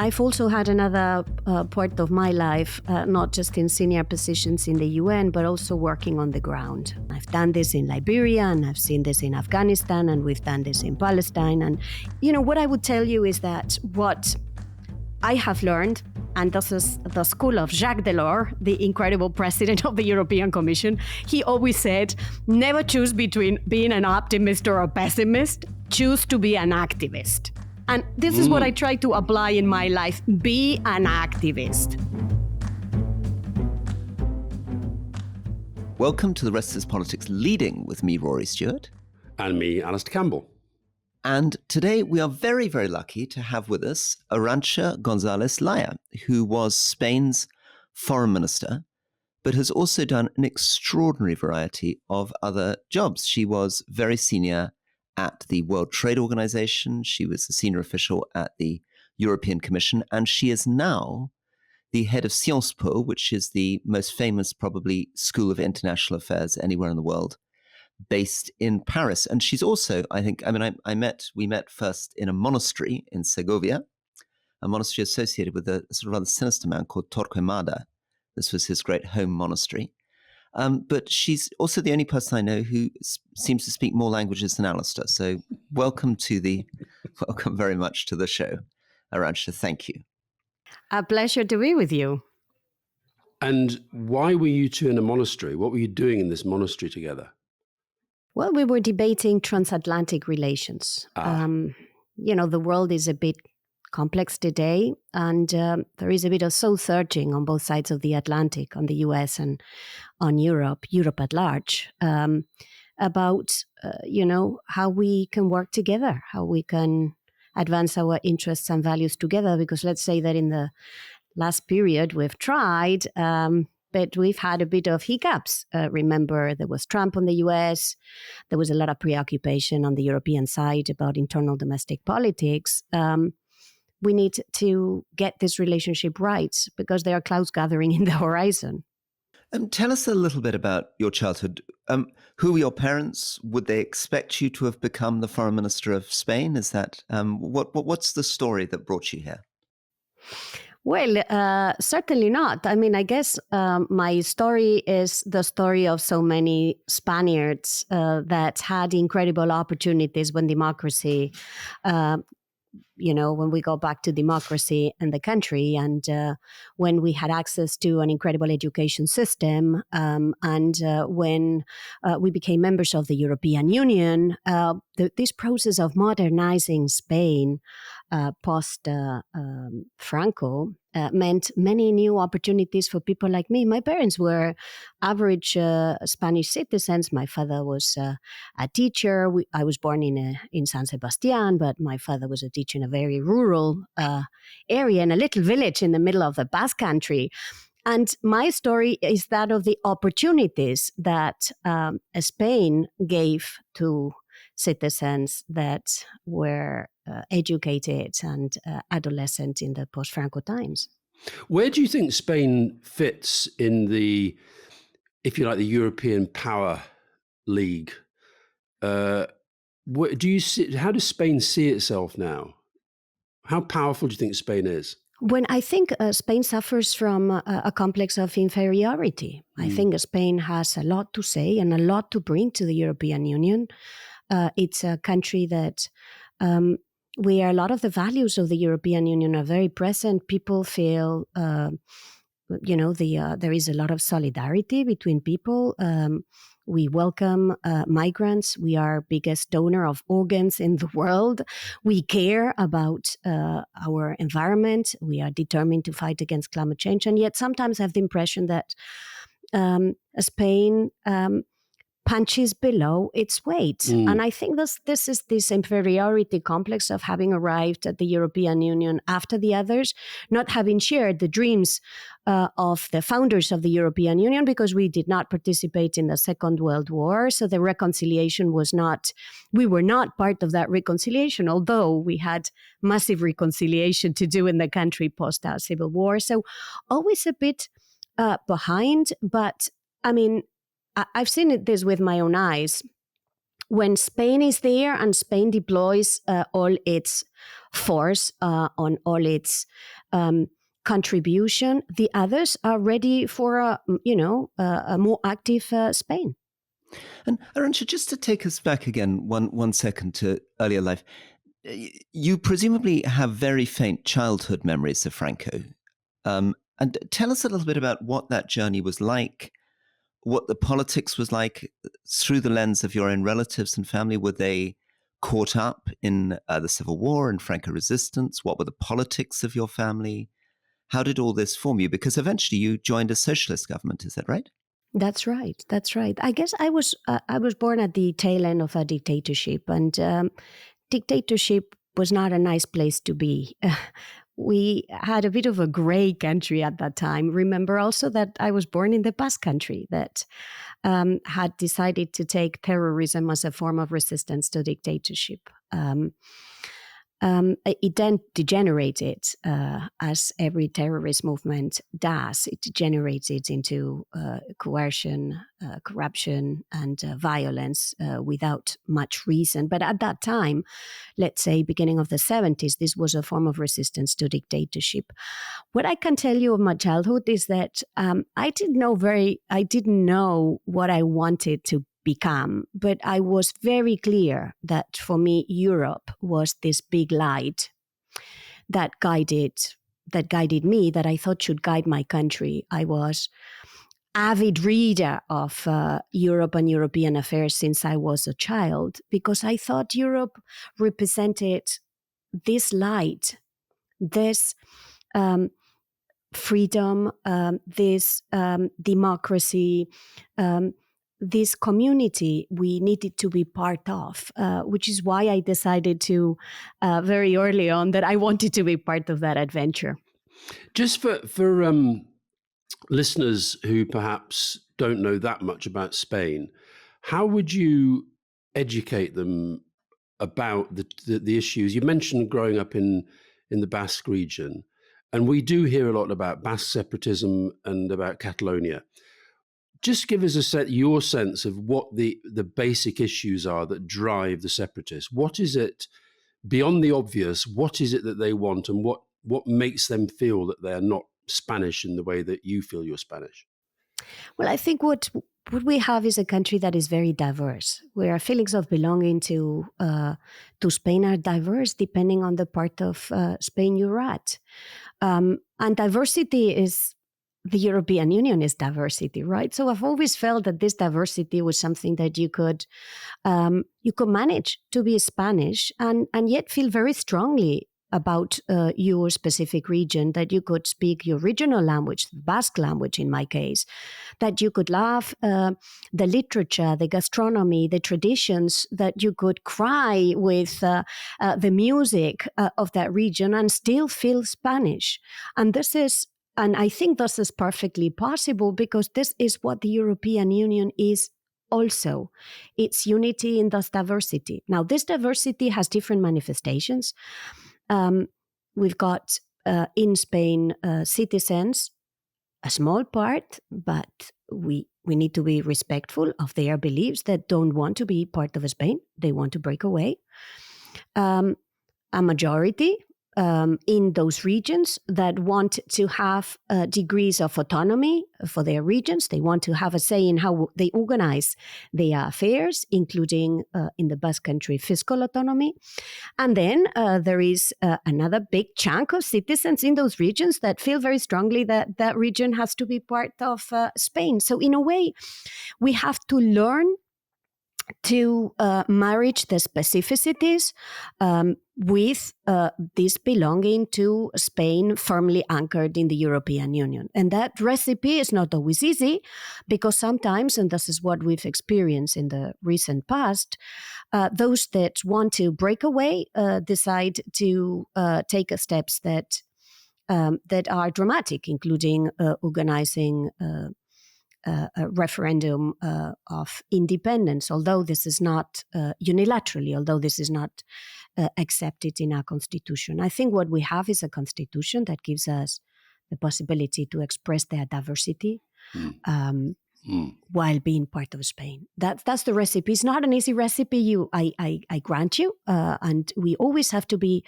I've also had another part of my life, not just in senior positions in the UN, but also working on the ground. I've done this in Liberia, and I've seen this in Afghanistan, and we've done this in Palestine. And, what I would tell you is that what I have learned, and this is the school of Jacques Delors, the incredible president of the European Commission, he always said, never choose between being an optimist or a pessimist, choose to be an activist. And this is what I try to apply in my life. Be an activist. Welcome to the Restispolitics Leading with me, Rory Stewart. And me, Alastair Campbell. And today we are very, very lucky to have with us Arancha González Laya, who was Spain's foreign minister, but has also done an extraordinary variety of other jobs. She was very senior at the World Trade Organization. She was a senior official at the European Commission, and she is now the head of Sciences Po, which is the most famous, probably, school of international affairs anywhere in the world, based in Paris. And she's also, we met first in a monastery in Segovia, a monastery associated with a sort of rather sinister man called Torquemada. This was his great home monastery. But she's also the only person I know who seems to speak more languages than Alastair. So welcome very much to the show, Arancha. Thank you. A pleasure to be with you. And why were you two in a monastery? What were you doing in this monastery together? Well, we were debating transatlantic relations. The world is a bit complex today, and there is a bit of soul-searching on both sides of the Atlantic, on the US and on Europe at large, about, how we can work together, how we can advance our interests and values together. Because let's say that in the last period we've tried, but we've had a bit of hiccups. Remember, there was Trump on the US. There was a lot of preoccupation on the European side about internal domestic politics. We need to get this relationship right because there are clouds gathering in the horizon. Tell us a little bit about your childhood. Who were your parents? Would they expect you to have become the foreign minister of Spain? Is that what's the story that brought you here? Well, certainly not. I mean, I guess my story is the story of so many Spaniards that had incredible opportunities when democracy when we go back to democracy in the country, and when we had access to an incredible education system, and when we became members of the European Union, this process of modernizing Spain post Franco meant many new opportunities for people like me. My parents were average Spanish citizens. My father was a teacher. I was born in San Sebastián, but my father was a teacher in a very rural area in a little village in the middle of the Basque country. And my story is that of the opportunities that Spain gave to citizens that were educated and adolescent in the post-Franco times. Where do you think Spain fits in the, if you like, the European power league? How does Spain see itself now? How powerful do you think Spain is? When I think Spain suffers from a complex of inferiority. I think Spain has a lot to say and a lot to bring to the European Union. It's a country that where a lot of the values of the European Union are very present. People feel, there is a lot of solidarity between people. We welcome migrants. We are biggest donor of organs in the world. We care about our environment. We are determined to fight against climate change. And yet sometimes I have the impression that Spain punches below its weight. And I think this is this inferiority complex of having arrived at the European Union after the others, not having shared the dreams of the founders of the European Union, because we did not participate in the Second World War. So the reconciliation we were not part of that reconciliation, although we had massive reconciliation to do in the country post our civil war. So always a bit behind, but I mean, I've seen this with my own eyes. When Spain is there and Spain deploys all its force on all its contribution. The others are ready for a more active Spain. And Arancha, just to take us back again one second to earlier life, you presumably have very faint childhood memories of Franco. And tell us a little bit about what that journey was like, what the politics was like through the lens of your own relatives and family. Were they caught up in the Civil War and Franco resistance? What were the politics of your family? How did all this form you? Because eventually you joined a socialist government, is that right? That's right. That's right. I guess I was born at the tail end of a dictatorship, and dictatorship was not a nice place to be. We had a bit of a gray country at that time. Remember also that I was born in the Basque country that had decided to take terrorism as a form of resistance to dictatorship. It then degenerated, as every terrorist movement does. It degenerated into coercion, corruption, and violence without much reason. But at that time, let's say beginning of the 70s, this was a form of resistance to dictatorship. What I can tell you of my childhood is that I didn't know what I wanted to become, but I was very clear that for me, Europe was this big light that guided me, that I thought should guide my country. I was avid reader of Europe and European affairs since I was a child, because I thought Europe represented this light, this freedom, this democracy, this community we needed to be part of, which is why I decided to very early on that I wanted to be part of that adventure. Just for listeners who perhaps don't know that much about Spain, how would you educate them about the issues? You mentioned growing up in the Basque region, and we do hear a lot about Basque separatism and about Catalonia. Just give us your sense of what the basic issues are that drive the separatists. What is it, beyond the obvious, what is it that they want, and what makes them feel that they're not Spanish in the way that you feel you're Spanish? Well, I think what we have is a country that is very diverse, where our feelings of belonging to Spain are diverse depending on the part of Spain you're at. And diversity is, the European Union is diversity, right? So I've always felt that this diversity was something that you could manage to be Spanish and yet feel very strongly about your specific region, that you could speak your regional language, the Basque language in my case, that you could love the literature, the gastronomy, the traditions, that you could cry with the music of that region and still feel Spanish. And I think this is perfectly possible, because this is what the European Union is also. It's unity in this diversity. Now, this diversity has different manifestations. We've got in Spain citizens, a small part, but we need to be respectful of their beliefs, that don't want to be part of Spain. They want to break away. A majority in those regions that want to have degrees of autonomy for their regions. They want to have a say in how they organize their affairs, including in the Basque country, fiscal autonomy. And then there is another big chunk of citizens in those regions that feel very strongly that that region has to be part of Spain. So in a way, we have to learn to marriage the specificities with this belonging to Spain firmly anchored in the European Union. And that recipe is not always easy, because sometimes, and this is what we've experienced in the recent past, those that want to break away decide to take steps that are dramatic, including organizing a referendum of independence, although this is not unilaterally, although this is not accepted in our constitution. I think what we have is a constitution that gives us the possibility to express their diversity. while being part of Spain. That's the recipe. It's not an easy recipe. I grant you, and we always have to be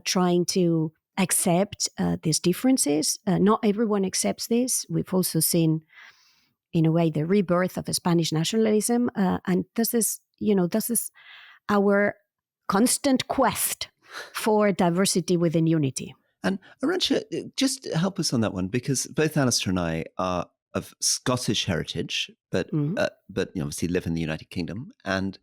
trying to accept these differences. Not everyone accepts this. We've also seen, in a way, the rebirth of Spanish nationalism, and this is our constant quest for diversity within unity. And Arancha, just help us on that one, because both Alastair and I are of Scottish heritage, but obviously live in the United Kingdom, and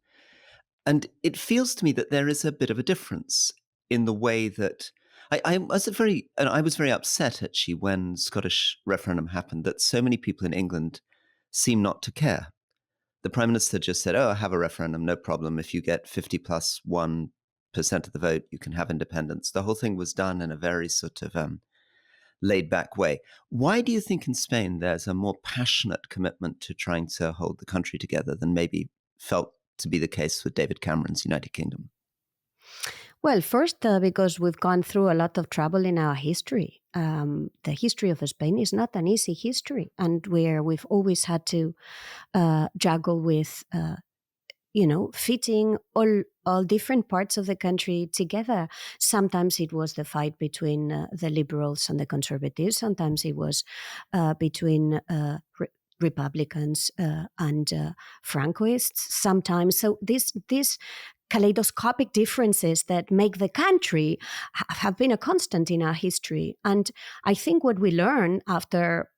it feels to me that there is a bit of a difference in the way that I was very upset actually when Scottish referendum happened, that so many people in England seem not to care. The Prime Minister just said, "Oh, have a referendum, no problem. If you get 50+1% of the vote, you can have independence." The whole thing was done in a very sort of laid-back way. Why do you think in Spain there's a more passionate commitment to trying to hold the country together than maybe felt to be the case with David Cameron's United Kingdom? Well, first, because we've gone through a lot of trouble in our history. The history of Spain is not an easy history, and where we've always had to juggle with fitting all different parts of the country together. Sometimes it was the fight between the liberals and the conservatives. Sometimes it was between Republicans and Francoists. Sometimes, so these kaleidoscopic differences that make the country have been a constant in our history. And I think what we learn after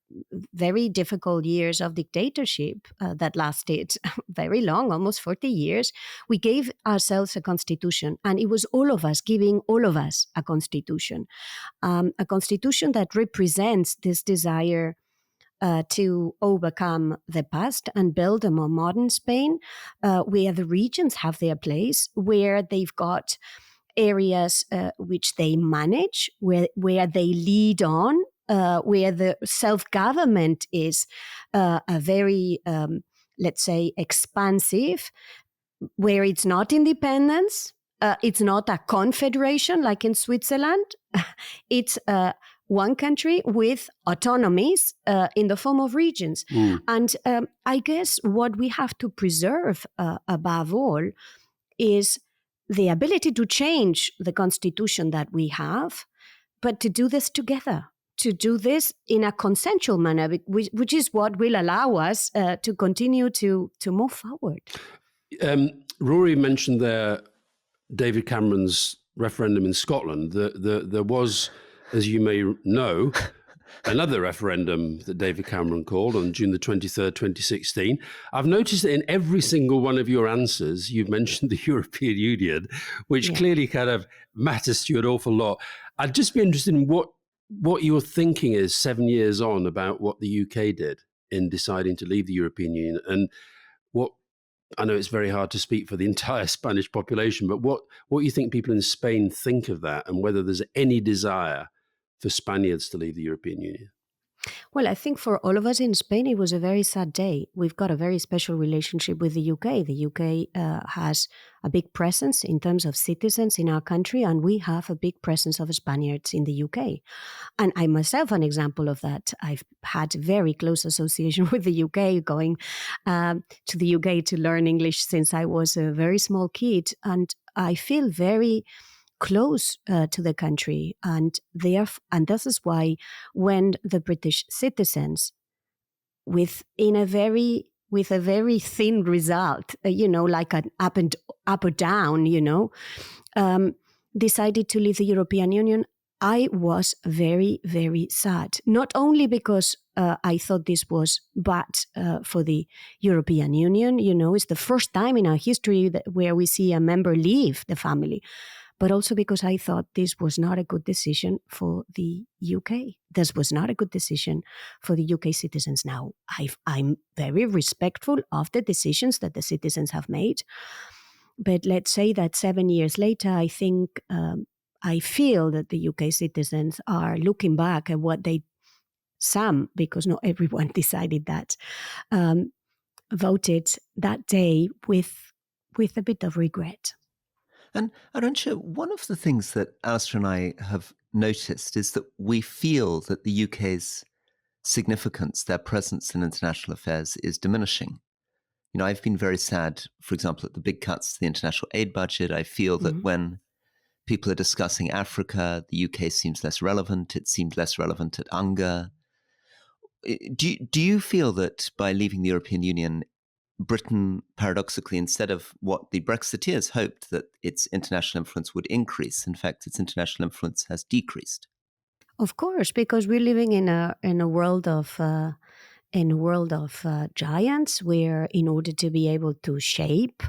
very difficult years of dictatorship that lasted very long, almost 40 years, we gave ourselves a constitution, and it was all of us giving all of us a constitution that represents this desire to overcome the past and build a more modern Spain, where the regions have their place, where they've got areas which they manage, where they lead on, where the self-government is a very, let's say, expansive, where it's not independence, it's not a confederation like in Switzerland, it's one country with autonomies in the form of regions. And I guess what we have to preserve above all is the ability to change the constitution that we have, but to do this together, to do this in a consensual manner, which is what will allow us to continue to move forward. Rory mentioned there David Cameron's referendum in Scotland. There was, as you may know, another referendum that David Cameron called on June the 23rd, 2016. I've noticed that in every single one of your answers, you've mentioned the European Union, which clearly kind of matters to you an awful lot. I'd just be interested in what your thinking is 7 years on about what the UK did in deciding to leave the European Union, and what, I know it's very hard to speak for the entire Spanish population, but what you think people in Spain think of that, and whether there's any desire for Spaniards to leave the European Union? Well, I think for all of us in Spain, it was a very sad day. We've got a very special relationship with the UK. The UK has a big presence in terms of citizens in our country, and we have a big presence of Spaniards in the UK. And I myself, an example of that. I've had very close association with the UK, going to the UK to learn English since I was a very small kid. And I feel very close to the country, and this is why when the British citizens, with a very thin result, like an up or down, decided to leave the European Union, I was very, very sad. Not only because I thought this was bad for the European Union, it's the first time in our history where we see a member leave the family, but also because I thought this was not a good decision for the UK. This was not a good decision for the UK citizens. Now, I'm very respectful of the decisions that the citizens have made. But let's say that 7 years later, I think I feel that the UK citizens are looking back at what some, because not everyone decided that, voted that day with a bit of regret. And Arancha, one of the things that Alastair and I have noticed is that we feel that the UK's significance, their presence in international affairs is diminishing. I've been very sad, for example, at the big cuts to the international aid budget. I feel that when people are discussing Africa, the UK seems less relevant. It seemed less relevant at UNGA. Do you feel that by leaving the European Union, Britain, paradoxically, instead of what the Brexiteers hoped, that its international influence would increase, in fact, its international influence has decreased? Of course, because we're living in a world of giants, where in order to be able to shape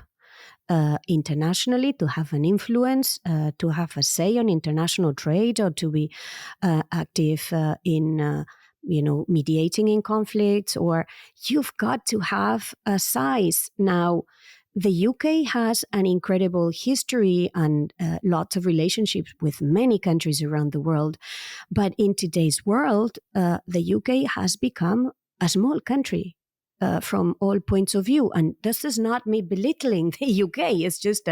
internationally, to have an influence, to have a say on international trade, or to be active in mediating in conflicts, or you've got to have a size. Now, the UK has an incredible history and lots of relationships with many countries around the world. But in today's world, the UK has become a small country from all points of view. And this is not me belittling the UK. It's just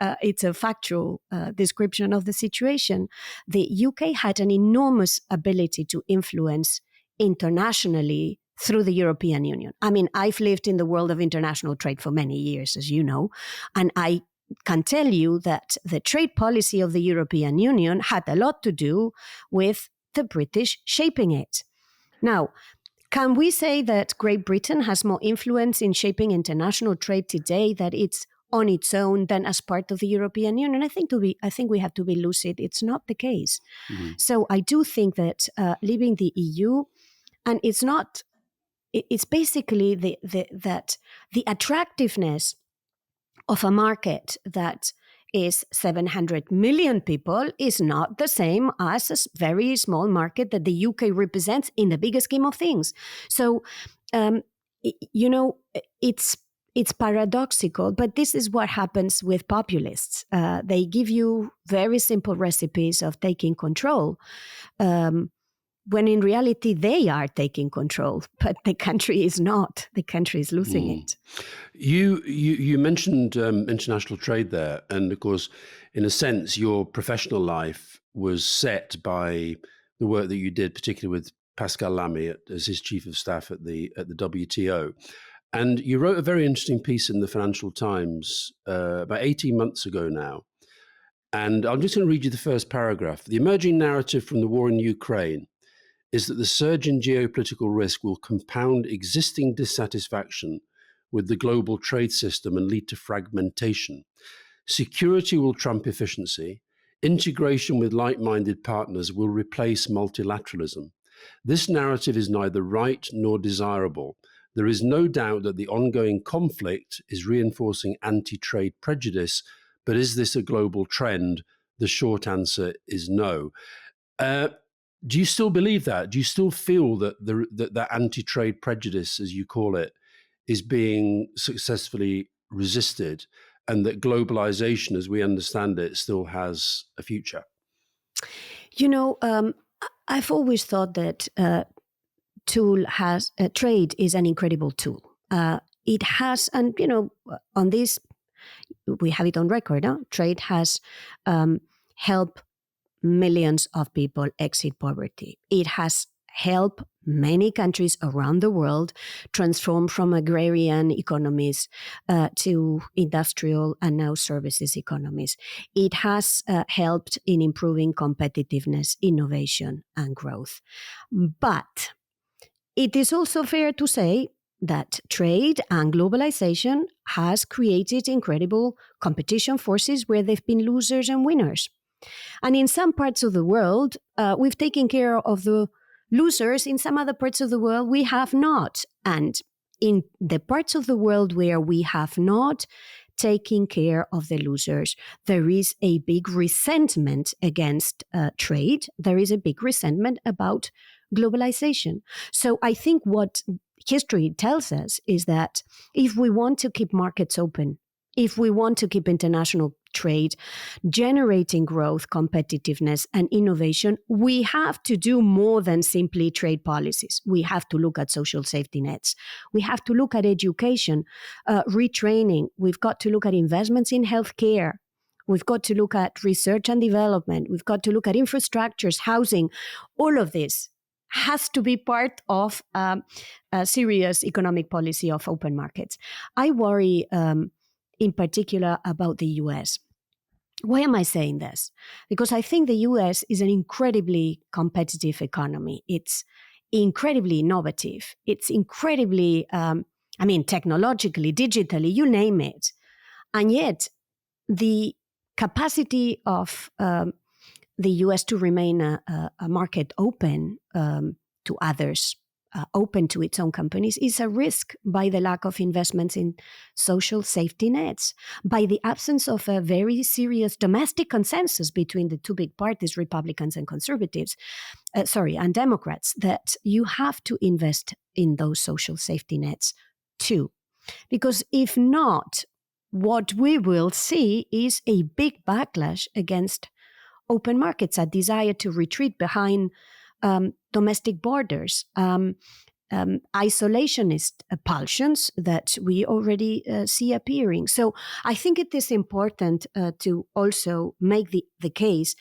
it's a factual description of the situation. The UK had an enormous ability to influence internationally through the European Union. I mean, I've lived in the world of international trade for many years, as you know, and I can tell you that the trade policy of the European Union had a lot to do with the British shaping it. Now, can we say that Great Britain has more influence in shaping international trade today, that it's on its own than as part of the European Union? I think we have to be lucid. It's not the case. Mm-hmm. So I do think that leaving the EU, and it's basically that the attractiveness of a market that is 700 million people is not the same as a very small market that the UK represents in the bigger scheme of things. So, it's paradoxical, but this is what happens with populists. They give you very simple recipes of taking control, when in reality they are taking control, but the country is not. The country is losing it. You mentioned international trade there, and of course, in a sense, your professional life was set by the work that you did, particularly with Pascal Lamy as his chief of staff at the WTO. And you wrote a very interesting piece in the Financial Times about 18 months ago now. And I'm just going to read you the first paragraph. The emerging narrative from the war in Ukraine is that the surge in geopolitical risk will compound existing dissatisfaction with the global trade system and lead to fragmentation. Security will trump efficiency. Integration with like-minded partners will replace multilateralism. This narrative is neither right nor desirable. There is no doubt that the ongoing conflict is reinforcing anti-trade prejudice, but is this a global trend? The short answer is no. Do you still believe that? Do you still feel that that anti-trade prejudice, as you call it, is being successfully resisted, and that globalization, as we understand it, still has a future? I've always thought that trade is an incredible tool. It has, and on this, we have it on record. Trade has helped millions of people exit poverty. It has helped many countries around the world transform from agrarian economies to industrial and now services economies. It has helped in improving competitiveness, innovation, and growth. But it is also fair to say that trade and globalization has created incredible competition forces where there have been losers and winners. And in some parts of the world, we've taken care of the losers. In some other parts of the world, we have not. And in the parts of the world where we have not taken care of the losers, there is a big resentment against trade. There is a big resentment about globalization. So I think what history tells us is that if we want to keep markets open, if we want to keep international trade generating growth, competitiveness, and innovation, we have to do more than simply trade policies. We have to look at social safety nets. We have to look at education, retraining. We've got to look at investments in healthcare. We've got to look at research and development. We've got to look at infrastructures, housing. All of this has to be part of a serious economic policy of open markets. I worry in particular about the US. Why am I saying this? Because I think the US is an incredibly competitive economy. It's incredibly innovative. It's incredibly, technologically, digitally, you name it. And yet, the capacity of the US to remain a market open to others, open to its own companies, is a risk by the lack of investments in social safety nets, by the absence of a very serious domestic consensus between the two big parties, Republicans and conservatives, and Democrats, that you have to invest in those social safety nets too. Because if not, what we will see is a big backlash against open markets, a desire to retreat behind domestic borders, isolationist pulsions that we already see appearing. So I think it is important to also make the case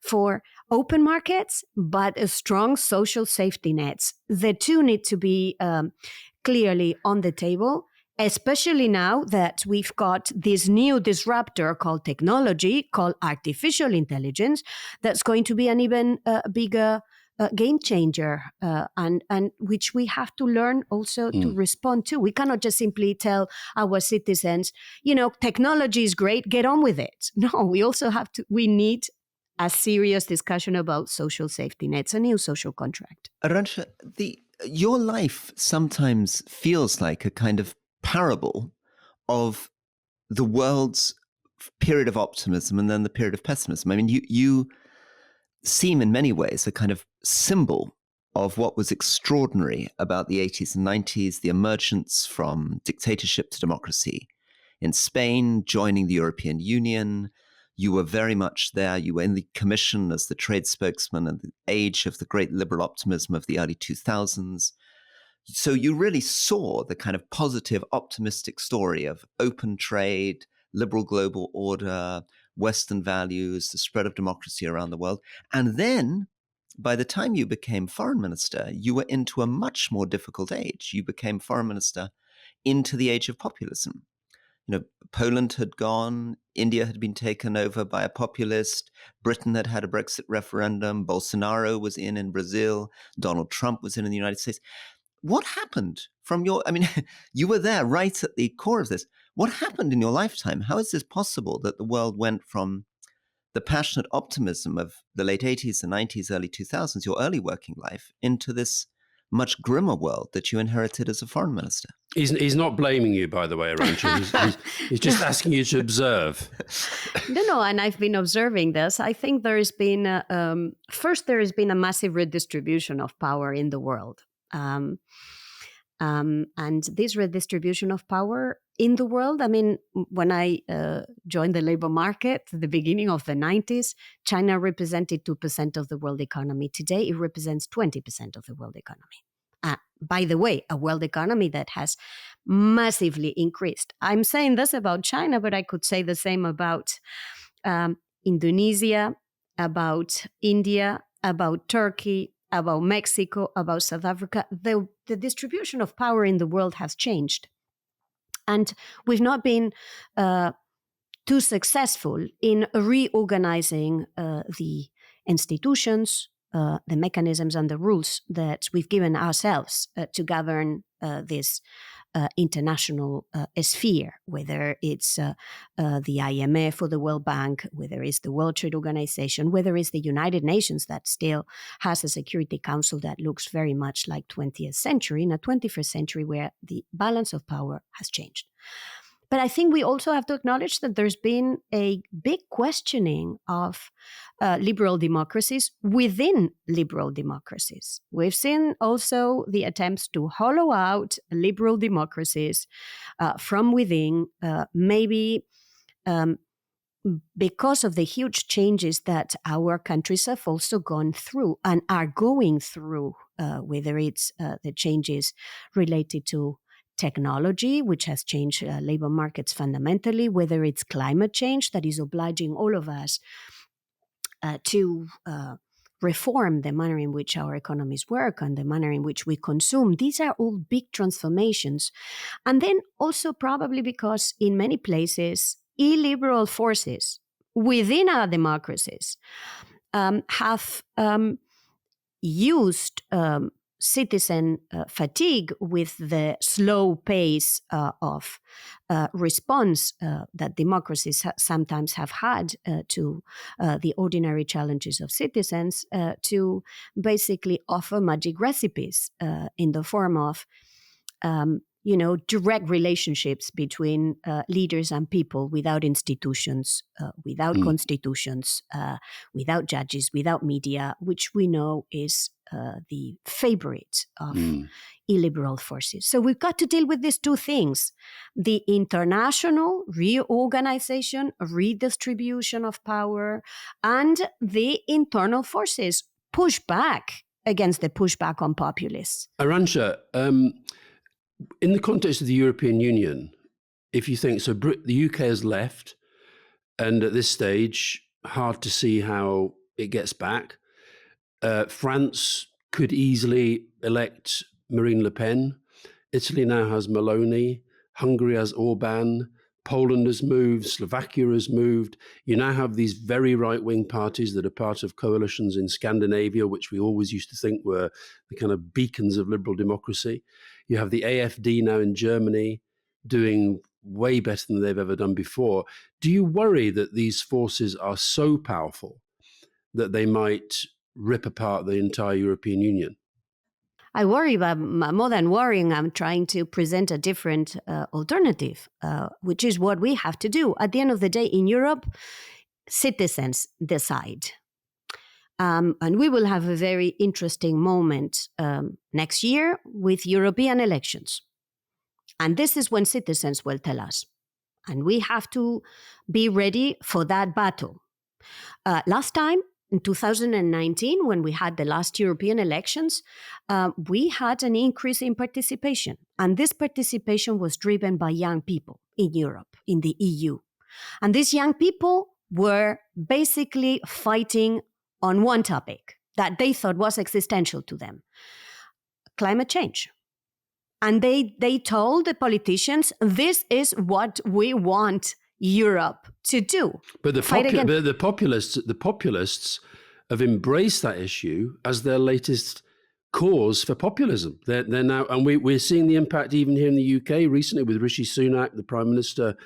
for open markets, but a strong social safety nets. The two need to be clearly on the table, especially now that we've got this new disruptor called technology, called artificial intelligence, that's going to be an even bigger game changer, and which we have to learn also to respond to. We cannot just simply tell our citizens, technology is great, get on with it. No, we need a serious discussion about social safety nets, a new social contract. Arancha, your life sometimes feels like a kind of parable of the world's period of optimism and then the period of pessimism. I mean, you seem in many ways a kind of symbol of what was extraordinary about the 80s and 90s, the emergence from dictatorship to democracy. In Spain, joining the European Union, you were very much there. You were in the Commission as the trade spokesman and the age of the great liberal optimism of the early 2000s. So you really saw the kind of positive, optimistic story of open trade, liberal global order, Western values, the spread of democracy around the world. And then by the time you became foreign minister, you were into a much more difficult age. You became foreign minister into the age of populism. Poland had gone, India had been taken over by a populist, Britain had had a Brexit referendum, Bolsonaro was in Brazil, Donald Trump was in the United States. What happened you were there right at the core of this. What happened in your lifetime? How is this possible that the world went from the passionate optimism of the late 80s, the 90s, early 2000s, your early working life, into this much grimmer world that you inherited as a foreign minister? He's not blaming you, by the way, Arancha. He's just asking you to observe. No, and I've been observing this. I think there has been, there has been a massive redistribution of power in the world. And this redistribution of power in the world, when I joined the labor market at the beginning of the 90s, China represented 2% of the world economy. Today, it represents 20% of the world economy. By the way, a world economy that has massively increased. I'm saying this about China, but I could say the same about Indonesia, about India, about Turkey, about Mexico, about South Africa. The distribution of power in the world has changed. And we've not been too successful in reorganizing the institutions, the mechanisms and the rules that we've given ourselves to govern this international sphere, whether it's the IMF or the World Bank, whether it's the World Trade Organization, whether it's the United Nations that still has a Security Council that looks very much like 20th century, in a 21st century where the balance of power has changed. But I think we also have to acknowledge that there's been a big questioning of liberal democracies within liberal democracies. We've seen also the attempts to hollow out liberal democracies from within, maybe because of the huge changes that our countries have also gone through and are going through, whether it's the changes related to technology, which has changed labor markets fundamentally, whether it's climate change that is obliging all of us to reform the manner in which our economies work and the manner in which we consume. These are all big transformations. And then also probably because in many places, illiberal forces within our democracies have used citizen fatigue with the slow pace of response that democracies sometimes have had to the ordinary challenges of citizens to basically offer magic recipes in the form of direct relationships between leaders and people without institutions, without constitutions, without judges, without media, which we know is the favorite of illiberal forces. So we've got to deal with these two things: the international reorganization, redistribution of power, and the internal forces push back against the pushback on populists. Arancha, in the context of the European Union, if you think so, the UK has left, and at this stage, hard to see how it gets back. France could easily elect Marine Le Pen. Italy now has Meloni. Hungary has Orban. Poland has moved. Slovakia has moved. You now have these very right-wing parties that are part of coalitions in Scandinavia, which we always used to think were the kind of beacons of liberal democracy. You have the AfD now in Germany doing way better than they've ever done before. Do you worry that these forces are so powerful that they might rip apart the entire European Union? I worry, but more than worrying, I'm trying to present a different alternative, which is what we have to do. At the end of the day, in Europe, citizens decide. And we will have a very interesting moment next year with European elections. And this is when citizens will tell us. And we have to be ready for that battle. Last time, in 2019, when we had the last European elections, we had an increase in participation. And this participation was driven by young people in Europe, in the EU. And these young people were basically fighting on one topic that they thought was existential to them: climate change. And they told the politicians, this is what we want Europe to do. But the populists have embraced that issue as their latest cause for populism. They're now, and we're seeing the impact even here in the UK recently with Rishi Sunak, the Prime Minister,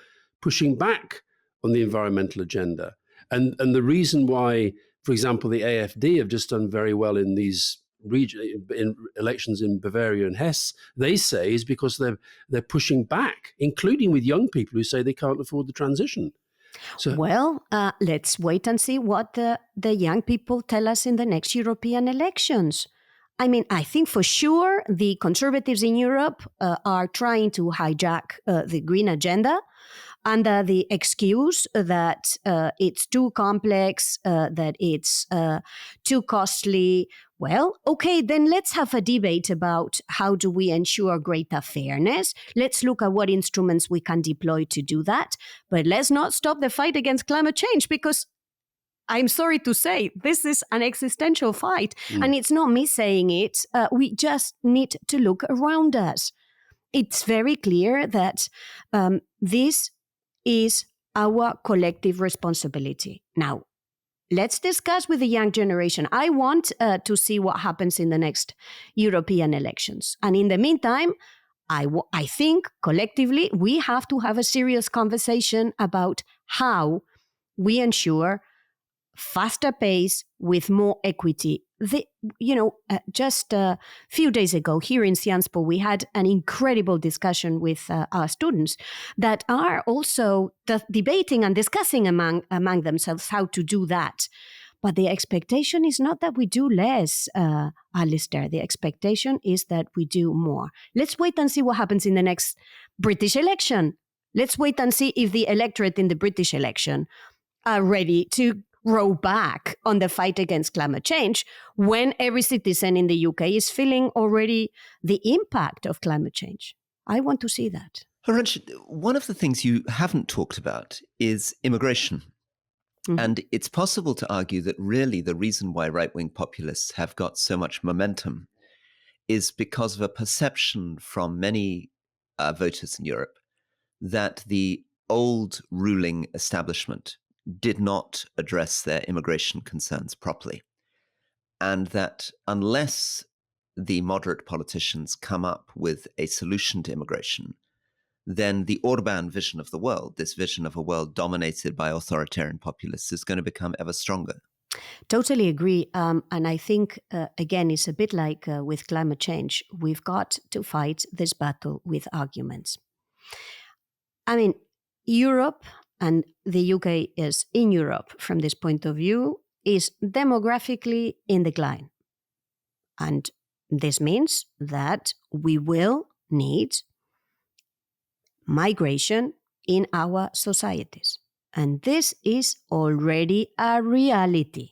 pushing back on the environmental agenda. And the reason why, for example, the AfD have just done very well in these in elections in Bavaria and Hesse, they say, is because they're pushing back, including with young people who say they can't afford the transition. So, well, let's wait and see what the young people tell us in the next European elections. I mean, I think for sure the conservatives in Europe are trying to hijack the green agenda under the excuse that it's too complex, that it's too costly. Well, okay, then let's have a debate about how do we ensure greater fairness. Let's look at what instruments we can deploy to do that. But let's not stop the fight against climate change, because I'm sorry to say, this is an existential fight. And it's not me saying it. We just need to look around us. It's very clear that this is our collective responsibility. Now, let's discuss with the young generation. I want to see what happens in the next European elections. And in the meantime, I think collectively we have to have a serious conversation about how we ensure faster pace with more equity. Just a few days ago here in Sciences Po, we had an incredible discussion with our students that are also debating and discussing among themselves how to do that. But the expectation is not that we do less, Alastair. The expectation is that we do more. Let's wait and see what happens in the next British election. Let's wait and see if the electorate in the British election are ready to row back on the fight against climate change when every citizen in the UK is feeling already the impact of climate change. I want to see that. Arancha, one of the things you haven't talked about is immigration. And it's possible to argue that really the reason why right-wing populists have got so much momentum is because of a perception from many voters in Europe that the old ruling establishment did not address their immigration concerns properly. And that unless the moderate politicians come up with a solution to immigration, then the Orban vision of the world, this vision of a world dominated by authoritarian populists, is going to become ever stronger. Totally agree. And I think, again, it's a bit like with climate change. We've got to fight this battle with arguments. I mean, Europe, and the UK is in Europe from this point of view, is demographically in decline. And this means that we will need migration in our societies. And this is already a reality.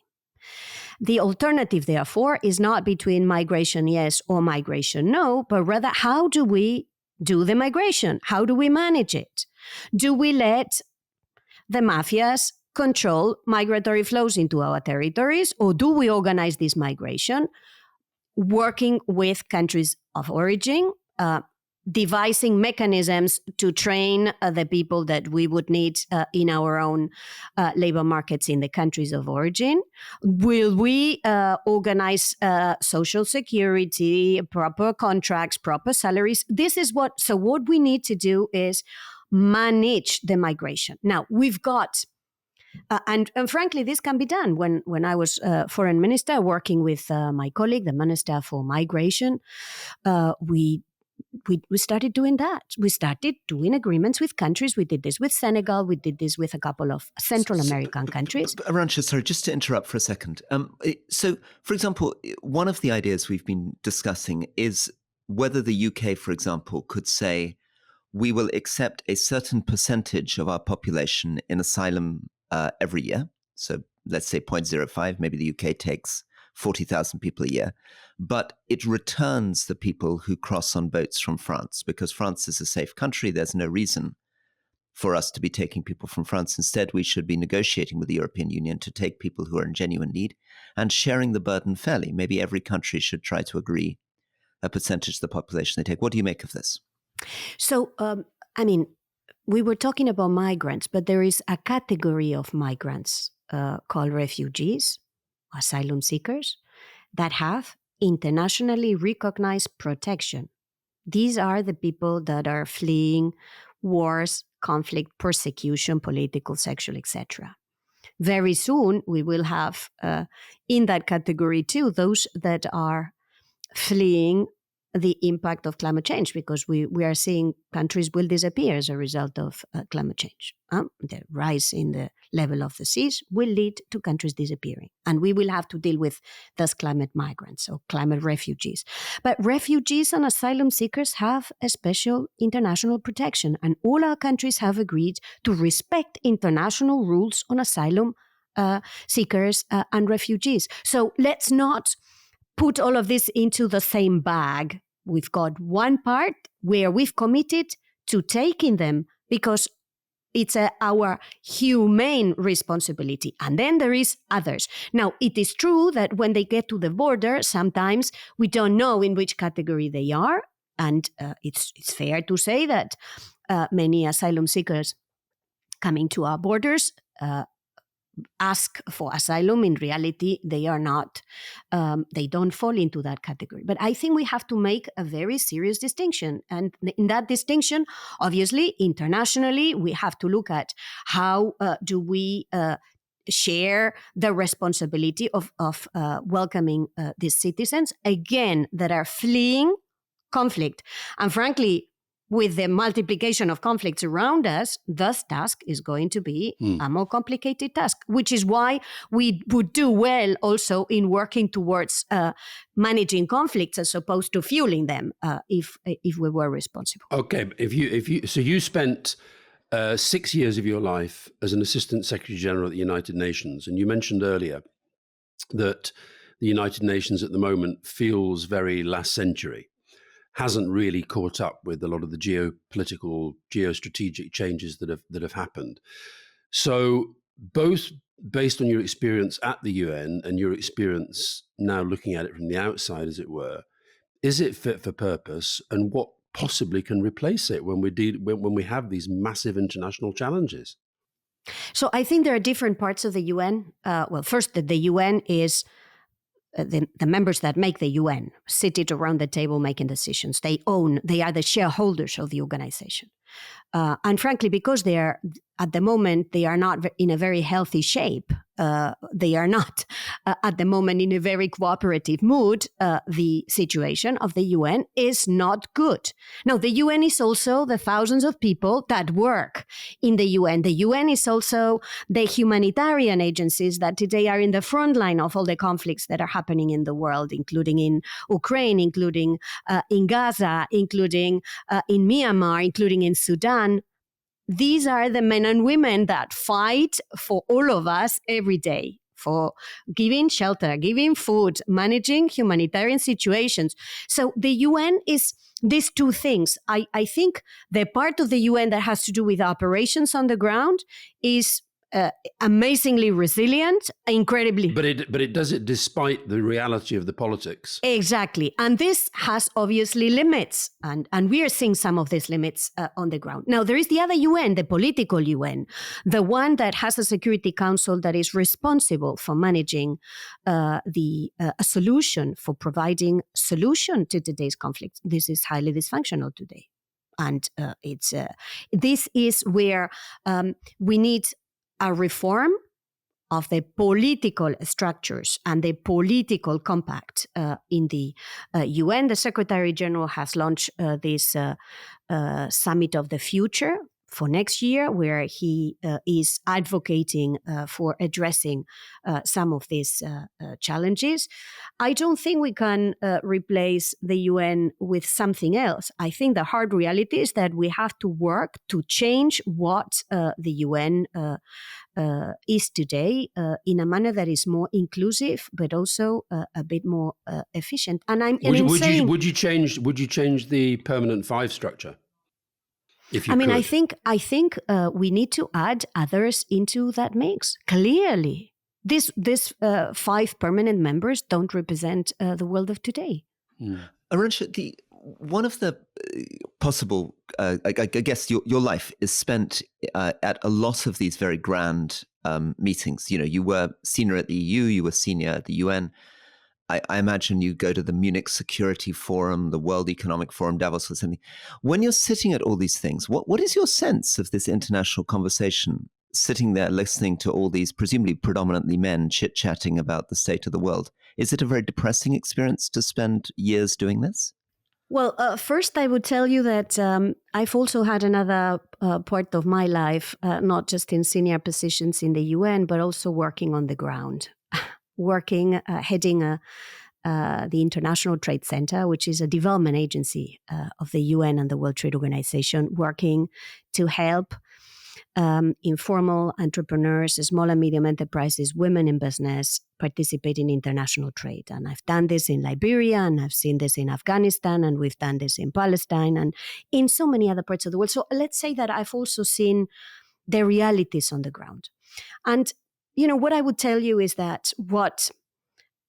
The alternative, therefore, is not between migration yes or migration no, but rather how do we do the migration? How do we manage it? Do we let the mafias control migratory flows into our territories, or do we organize this migration working with countries of origin, devising mechanisms to train the people that we would need in our own labor markets in the countries of origin? Will we organize social security, proper contracts, proper salaries? This is so what we need to do is manage the migration. Now, we've got and frankly, this can be done. When I was foreign minister working with my colleague, the Minister for Migration, we started doing that. We started doing agreements with countries. We did this with Senegal. We did this with a couple of Central American countries. Arancha, sorry, just to interrupt for a second. So, for example, one of the ideas we've been discussing is whether the UK, for example, could say, we will accept a certain percentage of our population in asylum every year. So let's say 0.05, maybe the UK takes 40,000 people a year, but it returns the people who cross on boats from France, because France is a safe country. There's no reason for us to be taking people from France. Instead, we should be negotiating with the European Union to take people who are in genuine need and sharing the burden fairly. Maybe every country should try to agree a percentage of the population they take. What do you make of this? So, I mean, we were talking about migrants, but there is a category of migrants called refugees, asylum seekers, that have internationally recognized protection. These are the people that are fleeing wars, conflict, persecution, political, sexual, etc. Very soon, we will have in that category too those that are fleeing the impact of climate change, because we are seeing countries will disappear as a result of climate change. The rise in the level of the seas will lead to countries disappearing. And we will have to deal with those climate migrants or climate refugees. But refugees and asylum seekers have a special international protection. And all our countries have agreed to respect international rules on asylum seekers and refugees. So let's not put all of this into the same bag. We've got one part where we've committed to taking them because it's our humane responsibility. And then there is others. Now, it is true that when they get to the border, sometimes we don't know in which category they are. And it's fair to say that many asylum seekers coming to our borders ask for asylum. In reality, they are not, they don't fall into that category. But I think we have to make a very serious distinction. And in that distinction, obviously, internationally, we have to look at how do we share the responsibility of welcoming these citizens, again, that are fleeing conflict. And frankly, with the multiplication of conflicts around us, this task is going to be a more complicated task, which is why we would do well also in working towards managing conflicts as opposed to fueling them if we were responsible. Okay, so you spent 6 years of your life as an Assistant Secretary General at the United Nations, and you mentioned earlier that the United Nations at the moment feels very last century. Hasn't really caught up with a lot of the geopolitical, geostrategic changes that have happened. So both based on your experience at the UN and your experience now looking at it from the outside, as it were, is it fit for purpose, and what possibly can replace it when we have these massive international challenges? So I think there are different parts of the UN. Well, first, the UN is the members that make the UN seated around the table making decisions. They are the shareholders of the organization. And frankly, because at the moment, they are not in a very healthy shape. They are not at the moment in a very cooperative mood. The situation of the UN is not good. Now, the UN is also the thousands of people that work in the UN. The UN is also the humanitarian agencies that today are in the front line of all the conflicts that are happening in the world, including in Ukraine, including in Gaza, including in Myanmar, including in Sudan. These are the men and women that fight for all of us every day, for giving shelter, giving food, managing humanitarian situations. So the UN is these two things. I think the part of the UN that has to do with operations on the ground is amazingly resilient, incredibly. But it does it despite the reality of the politics. Exactly. And this has obviously limits. And we are seeing some of these limits on the ground. Now, there is the other UN, the political UN, the one that has a Security Council that is responsible for managing a solution, for providing solution to today's conflict. This is highly dysfunctional today. And this is where we need a reform of the political structures and the political compact in the UN. The Secretary General has launched this Summit of the Future for next year, where he is advocating for addressing some of these challenges. I don't think we can replace the UN with something else. I think the hard reality is that we have to work to change what the UN is today in a manner that is more inclusive, but also a bit more efficient. And would you change the permanent five structure? If you could. I think we need to add others into that mix. Clearly, these five permanent members don't represent the world of today. Arancha, one of the possible, I guess your life is spent at a lot of these very grand meetings. You know, you were senior at the EU, you were senior at the UN. I imagine you go to the Munich Security Forum, the World Economic Forum, Davos or something. When you're sitting at all these things, what is your sense of this international conversation, sitting there listening to all these presumably predominantly men chit-chatting about the state of the world? Is it a very depressing experience to spend years doing this? Well, first I would tell you that I've also had another part of my life, not just in senior positions in the UN, but also working on the ground. Heading the International Trade Center, which is a development agency of the UN and the World Trade Organization, working to help informal entrepreneurs, small and medium enterprises, women in business participate in international trade. And I've done this in Liberia, and I've seen this in Afghanistan, and we've done this in Palestine, and in so many other parts of the world. So let's say that I've also seen the realities on the ground. And you know, what I would tell you is that what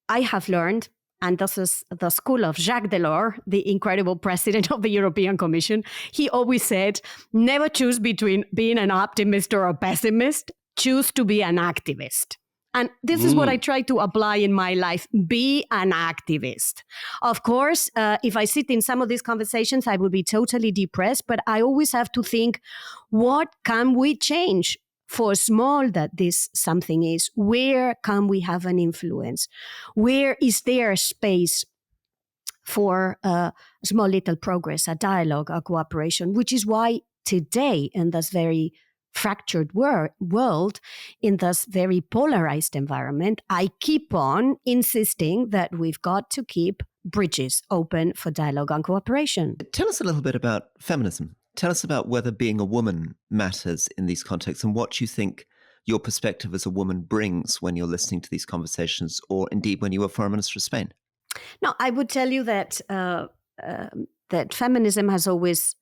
I have learned, and this is the school of Jacques Delors, the incredible president of the European Commission, he always said, never choose between being an optimist or a pessimist, choose to be an activist. And this is what I try to apply in my life. Be an activist. Of course, if I sit in some of these conversations, I would be totally depressed, but I always have to think, what can we change? For small that this something is, where can we have an influence? Where is there space for small little progress, a dialogue, a cooperation, which is why today in this very fractured world, in this very polarized environment, I keep on insisting that we've got to keep bridges open for dialogue and cooperation. Tell us a little bit about feminism. Tell us about whether being a woman matters in these contexts and what you think your perspective as a woman brings when you're listening to these conversations, or indeed when you were Foreign Minister of Spain. No, I would tell you that that feminism has also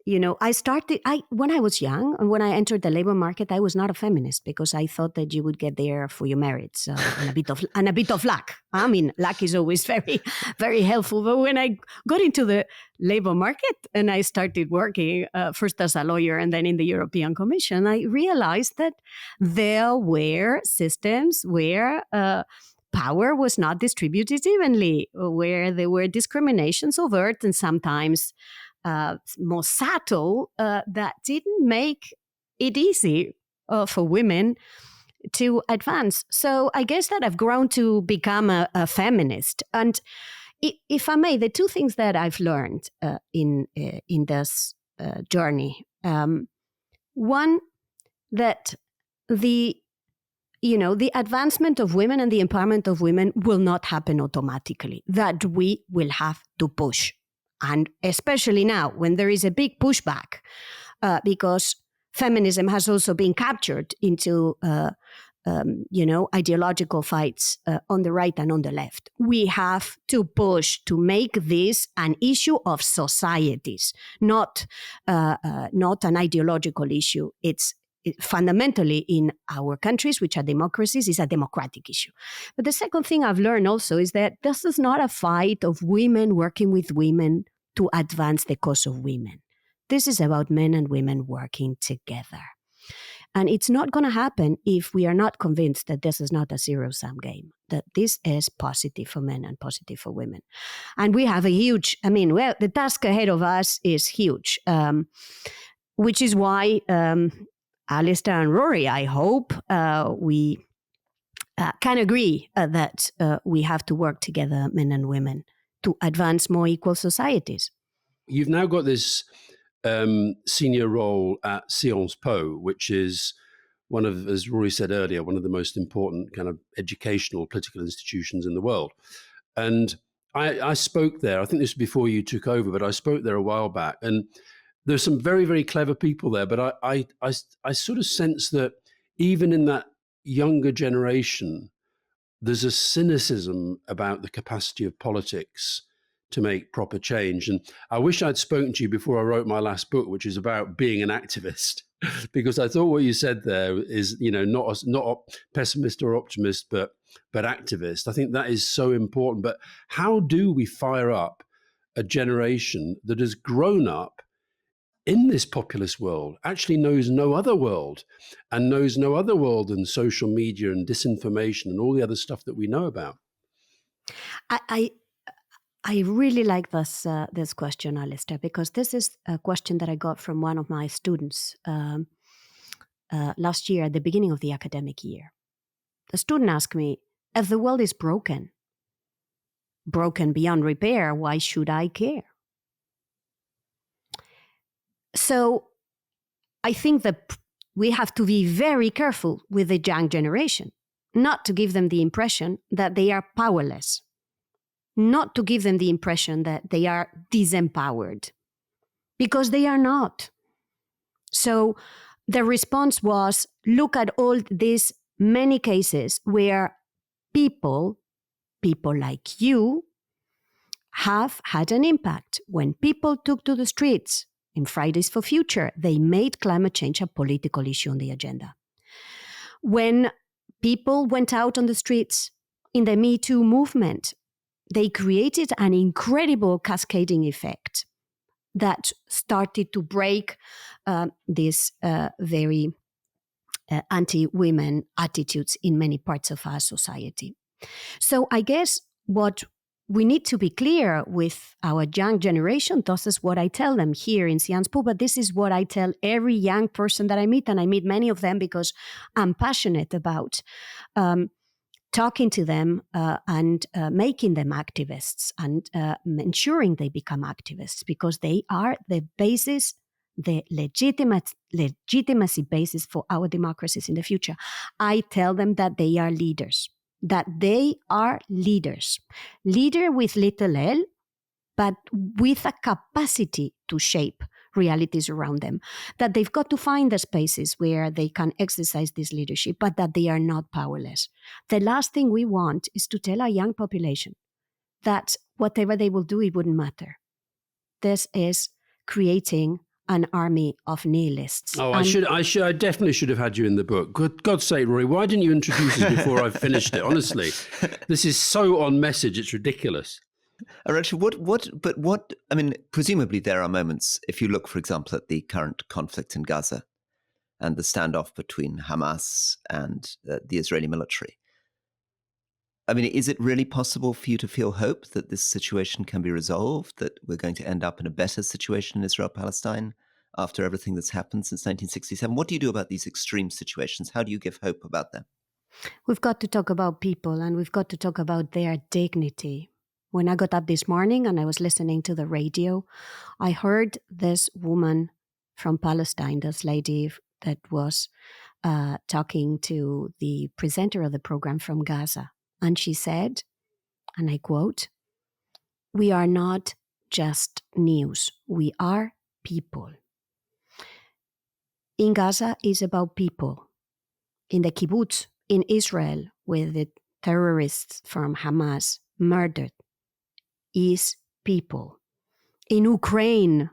when I was young and when I entered the labor market, I was not a feminist because I thought that you would get there for your merits and a bit of luck. I mean, luck is always very, very helpful. But when I got into the labor market and I started working first as a lawyer and then in the European Commission, I realized that there were systems where power was not distributed evenly, where there were discriminations overt and sometimes more subtle that didn't make it easy for women to advance. So I guess that I've grown to become a feminist. And if I may, the two things that I've learned in this journey, one, that the advancement of women and the empowerment of women will not happen automatically, that we will have to push. And especially now when there is a big pushback, because feminism has also been captured into, ideological fights on the right and on the left. We have to push to make this an issue of societies, not an ideological issue. It's fundamentally in our countries, which are democracies, is a democratic issue. But the second thing I've learned also is that this is not a fight of women working with women to advance the cause of women. This is about men and women working together. And it's not going to happen if we are not convinced that this is not a zero-sum game, that this is positive for men and positive for women. And we have the task ahead of us is huge, which is why Alastair and Rory, I hope we can agree that we have to work together, men and women, to advance more equal societies. You've now got this senior role at Sciences Po, which is one of, as Rory said earlier, one of the most important kind of educational political institutions in the world. And I spoke there, I think this was before you took over, but I spoke there a while back. And there's some very, very clever people there. But I sort of sense that even in that younger generation, there's a cynicism about the capacity of politics to make proper change. And I wish I'd spoken to you before I wrote my last book, which is about being an activist, because I thought what you said there is, not pessimist or optimist, but activist. I think that is so important. But how do we fire up a generation that has grown up in this populist world, actually knows no other world, and knows no other world than social media and disinformation and all the other stuff that we know about? I really like this question, Alastair, because this is a question that I got from one of my students last year at the beginning of the academic year. The student asked me, if the world is broken beyond repair, why should I care? So I think that we have to be very careful with the young generation, not to give them the impression that they are powerless, not to give them the impression that they are disempowered, because they are not. So the response was, look at all these many cases where people like you have had an impact. When people took to the streets in Fridays for Future, they made climate change a political issue on the agenda. When people went out on the streets in the Me Too movement, they created an incredible cascading effect that started to break these very anti-women attitudes in many parts of our society. So I guess what we need to be clear with our young generation, this is what I tell them here in Sciences Po, but this is what I tell every young person that I meet, and I meet many of them because I'm passionate about talking to them and making them activists and ensuring they become activists, because they are the basis, the legitimacy basis for our democracies in the future. I tell them that they are leaders. Leader with little l, but with a capacity to shape realities around them, that they've got to find the spaces where they can exercise this leadership, but that they are not powerless. The last thing we want is to tell our young population that whatever they will do, it wouldn't matter. This is creating an army of nihilists. Oh, I definitely should have had you in the book. God's sake, Rory, why didn't you introduce us before I finished it? Honestly, this is so on message. It's ridiculous. Arancha, I mean, presumably there are moments, if you look, for example, at the current conflict in Gaza and the standoff between Hamas and the Israeli military. I mean, is it really possible for you to feel hope that this situation can be resolved, that we're going to end up in a better situation in Israel-Palestine after everything that's happened since 1967? What do you do about these extreme situations? How do you give hope about them? We've got to talk about people, and we've got to talk about their dignity. When I got up this morning and I was listening to the radio, I heard this woman from Palestine, this lady that was talking to the presenter of the program from Gaza. And she said, and I quote, "We are not just news. We are people." In Gaza is about people. In the kibbutz, in Israel, where the terrorists from Hamas murdered, is people. In Ukraine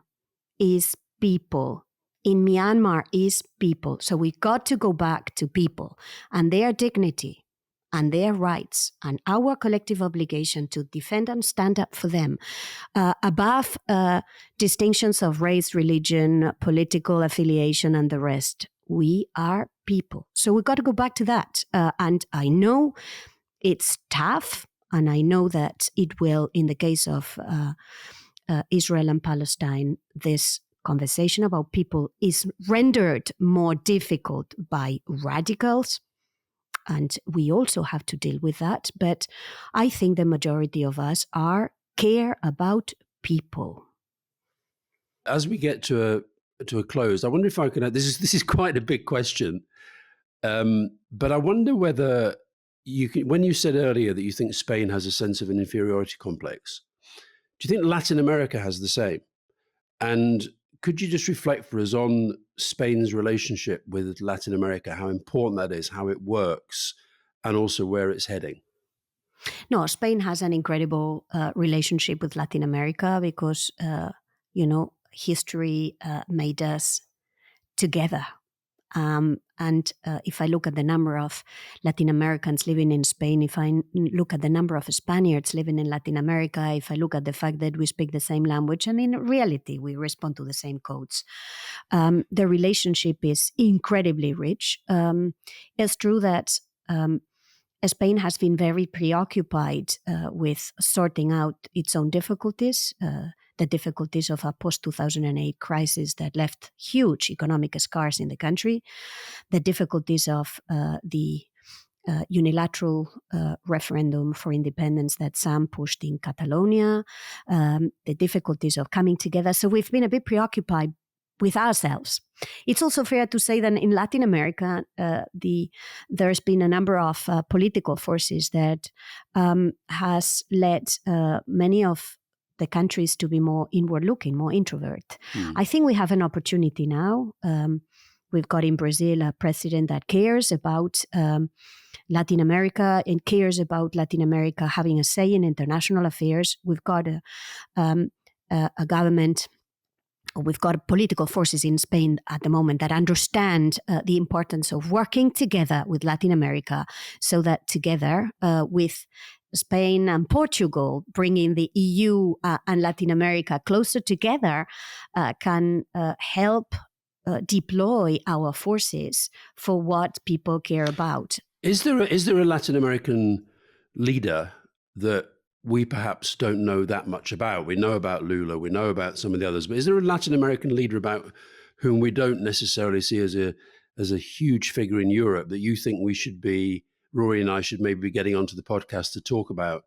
is people. In Myanmar is people. So we got to go back to people and their dignity and their rights and our collective obligation to defend and stand up for them above distinctions of race, religion, political affiliation, and the rest. We are people. So we got to go back to that. And I know it's tough, and I know that it will, in the case of Israel and Palestine, this conversation about people is rendered more difficult by radicals. And we also have to deal with that. But I think the majority of us care about people. As we get to a close, I wonder if I can. This is quite a big question, but I wonder whether you can. When you said earlier that you think Spain has a sense of an inferiority complex, do you think Latin America has the same? And could you just reflect for us on Spain's relationship with Latin America, how important that is, how it works, and also where it's heading? No, Spain has an incredible relationship with Latin America because, history made us together. And if I look at the number of Latin Americans living in Spain, if I look at the number of Spaniards living in Latin America, if I look at the fact that we speak the same language, and in reality, we respond to the same codes, the relationship is incredibly rich. It's true that Spain has been very preoccupied with sorting out its own difficulties, the difficulties of a post-2008 crisis that left huge economic scars in the country, the difficulties of the unilateral referendum for independence that some pushed in Catalonia, the difficulties of coming together. So we've been a bit preoccupied with ourselves. It's also fair to say that in Latin America, there's been a number of political forces that has led many of the countries to be more inward-looking, more introvert. I think we have an opportunity now. We've got in Brazil a president that cares about Latin America and cares about Latin America having a say in international affairs. We've got a government. We've got political forces in Spain at the moment that understand the importance of working together with Latin America so that together with Spain and Portugal, bringing the EU and Latin America closer together can help deploy our forces for what people care about. Is there a Latin American leader that we perhaps don't know that much about? We know about Lula, we know about some of the others, but is there a Latin American leader about whom we don't necessarily see as a huge figure in Europe that you think we should be, Rory and I should maybe be getting onto the podcast to talk about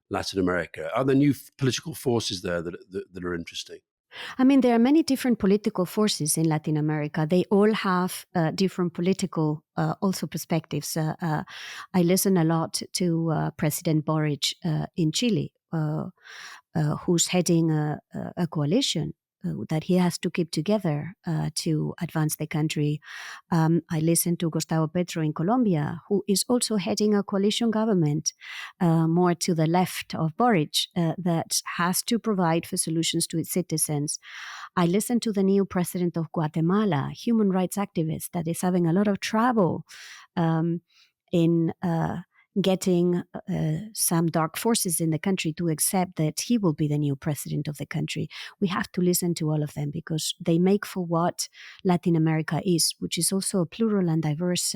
Latin America? Are there new political forces there that are interesting? I mean, there are many different political forces in Latin America. They all have different political also perspectives. I listen a lot to President Boric in Chile, who's heading a coalition that he has to keep together to advance the country. I listened to Gustavo Petro in Colombia, who is also heading a coalition government more to the left of Boric that has to provide for solutions to its citizens. I listened to the new president of Guatemala, human rights activist, that is having a lot of trouble in getting some dark forces in the country to accept that he will be the new president of the country. We have to listen to all of them because they make for what Latin America is, which is also a plural and diverse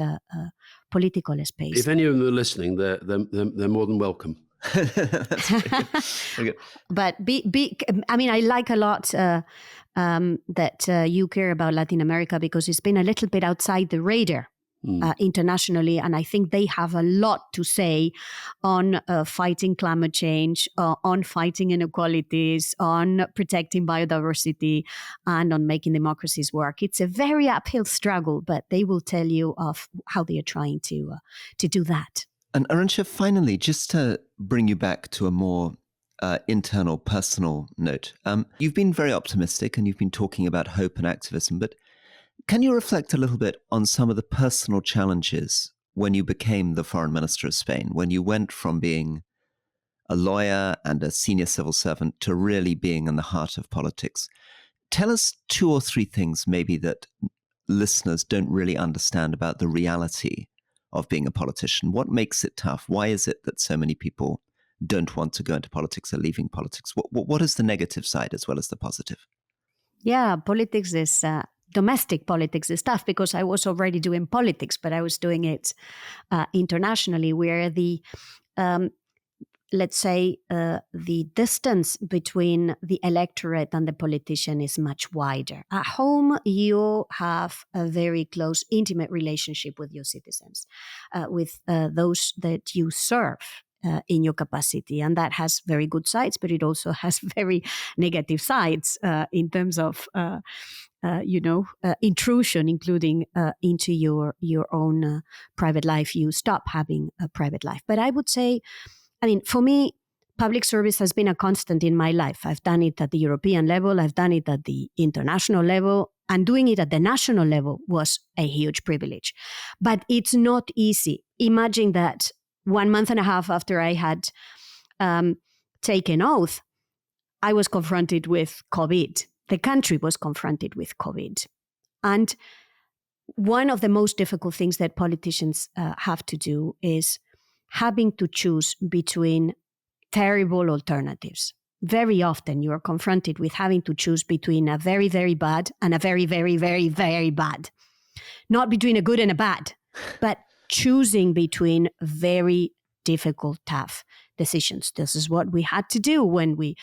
political space. If any of them are listening, they're more than welcome. But I like a lot that you care about Latin America because it's been a little bit outside the radar internationally, and I think they have a lot to say on fighting climate change, on fighting inequalities, on protecting biodiversity, and on making democracies work. It's a very uphill struggle, but they will tell you of how they are trying to do that. And Arancha, finally, just to bring you back to a more internal, personal note, you've been very optimistic and you've been talking about hope and activism, but can you reflect a little bit on some of the personal challenges when you became the foreign minister of Spain, when you went from being a lawyer and a senior civil servant to really being in the heart of politics? Tell us 2 or 3 things maybe that listeners don't really understand about the reality of being a politician. What makes it tough? Why is it that so many people don't want to go into politics or leaving politics? What is the negative side as well as the positive? Yeah, politics is... domestic politics is tough because I was already doing politics, but I was doing it internationally, where the, let's say, the distance between the electorate and the politician is much wider. At home, you have a very close, intimate relationship with your citizens, with those that you serve. In your capacity. And that has very good sides, but it also has very negative sides in terms of, intrusion, including into your own private life. You stop having a private life. But I would say, for me, public service has been a constant in my life. I've done it at the European level. I've done it at the international level. And doing it at the national level was a huge privilege. But it's not easy. Imagine that 1 month and a half after I had taken oath, I was confronted with COVID. The country was confronted with COVID. And one of the most difficult things that politicians have to do is having to choose between terrible alternatives. Very often you are confronted with having to choose between a very, very bad and a very, very, very, very bad. Not between a good and a bad, but choosing between very difficult, tough decisions. This is what we had to do when we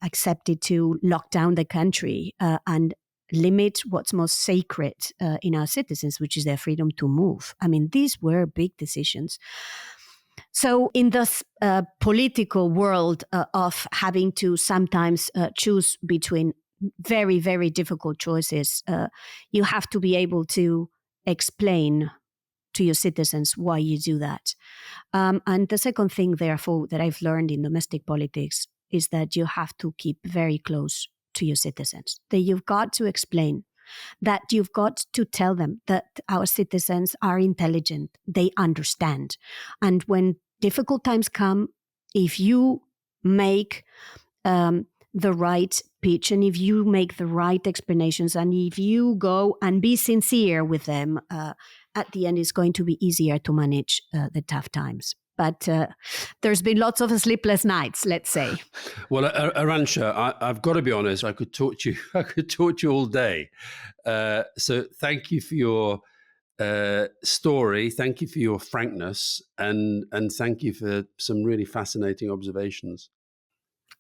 accepted to lock down the country and limit what's most sacred in our citizens, which is their freedom to move. These were big decisions. So in this political world of having to sometimes choose between very, very difficult choices, you have to be able to explain to your citizens why you do that. And the second thing, therefore, that I've learned in domestic politics is that you have to keep very close to your citizens, that you've got to explain, that you've got to tell them that our citizens are intelligent, they understand. And when difficult times come, if you make the right pitch, and if you make the right explanations, and if you go and be sincere with them, at the end it's going to be easier to manage the tough times. But there's been lots of sleepless nights, let's say. Well, Arancha, I've got to be honest. I could talk to you all day. So thank you for your story. Thank you for your frankness, and thank you for some really fascinating observations.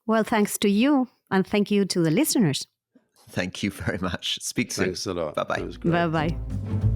Well, thanks to you, and thank you to the listeners. Thank you very much. Speak soon. Thanks a lot. Bye-bye. That was great. Bye-bye.